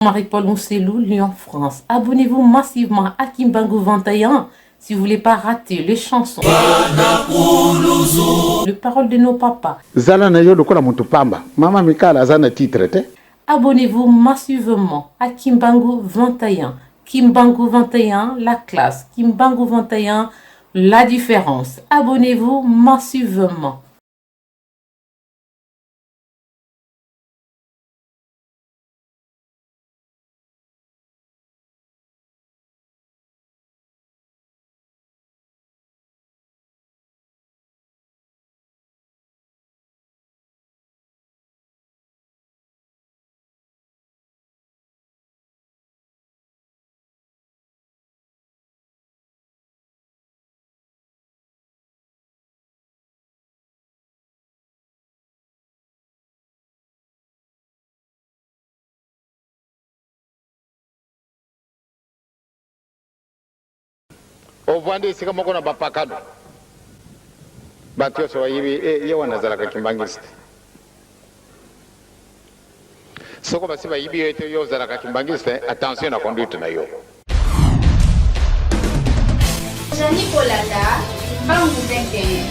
Marie-Paul Mousselou, Lyon, France. Abonnez-vous massivement à Kimbangu 21 si vous voulez pas rater les chansons. Les paroles de nos papas. Mama Mikala zana titre te. Abonnez-vous massivement à Kimbangu 21. Kimbangu 21, la classe. Kimbangu 21, la différence. Abonnez-vous massivement. Ovande sika moko na bapakado. Batio so yibi ye wanazala ka kimbangiste. Soko basiba yibi yote yo zala ka kimbangiste, attention na conduite na yo. Jani Polada, Bangu 21.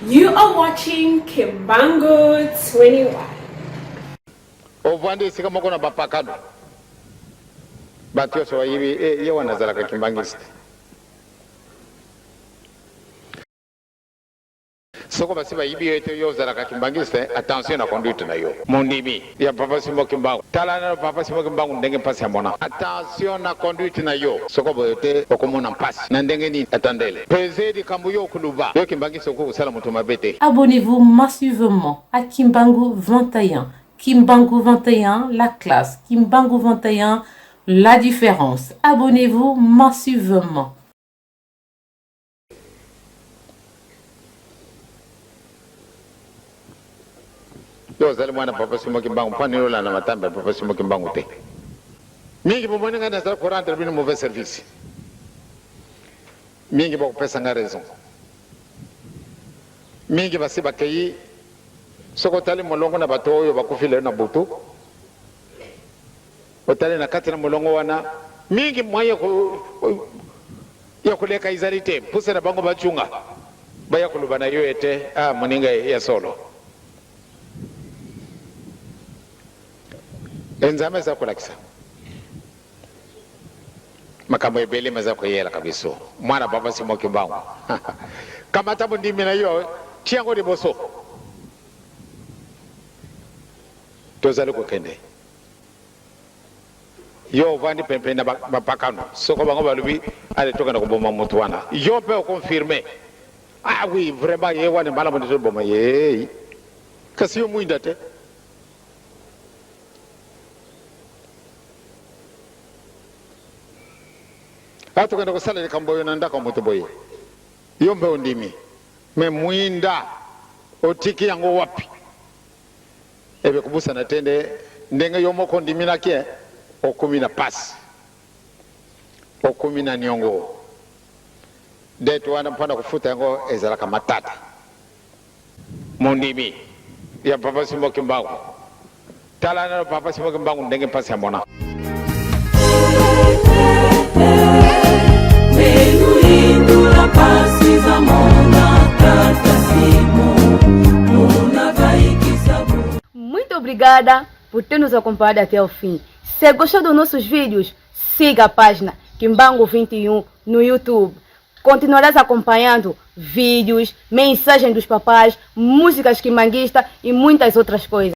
You are watching Kimbangu 21. Ovande sika moko na bapakado. Batio so yibi ye wanazala ka kimbangiste. Soko basiba yibi yote yo zala ka kimbangiste, attention na conduite na yo. Mondimi ya papa simo kimbangu. Tala na papa simo kimbangu ndenge pasi amona. Attention na conduite na yo. Soko boyote okomona mpasi. Na ndenge ni atandele. Prezedi kambuyo kuluba. Yo kimbangiste ko kusala mutu mabete. Abonnez-vous massivement à Kimbangu 21. Kimbangu 21, la classe. Kimbangu 21, la différence. Abonnez-vous massivement. Yo zali mwana papa simo kimbangu pani rola na matambe papa simo kimbangu te. Mingi bomoni ngana za ko rendre bino mauvais service. Mingi ba ko pesa nga raison. Mingi basiba kayi soko tali molongo na bato yo bakufile na butu. Otale na kati na molongo wana mingi mwaye ko ya kuleka izalite pusa na bango bachunga. Baya kulubana yo ete muninga ya solo. Enzame za kulakisa makambo ebele maza kuyela kabiso mwana baba simo kimbangu kama tabu ndimi na yo chiango de boso tozali ko kende yo vandi pempe na bapakano soko bango balubi ale toka na kuboma mutu wana yo pe confirmer oui vraiment ye wana mala mo boma ye kasi yo muinda te. Hata kwenda kusala nikamboyo na ndaka mutu boye. Yombe ondimi. Me muinda otiki yango wapi. Ebe kubusa na tende ndenge yomo kondimi na kie okumi na pasi. Okumi na nyongo. Detu wana mpana kufuta yango ezalaka matata. Mondimi ya papa simo kimbangu. Tala na papa simo kimbangu ndenge pasi ya mona. La paz is a mona tata simo obrigada por ter nos acompanhado até o fim. Se gostou dos nossos vídeos, siga a página Kimbangu 21 no YouTube. Continuarás acompanhando vídeos, mensagens dos papais, músicas quimbanguistas e muitas outras coisas.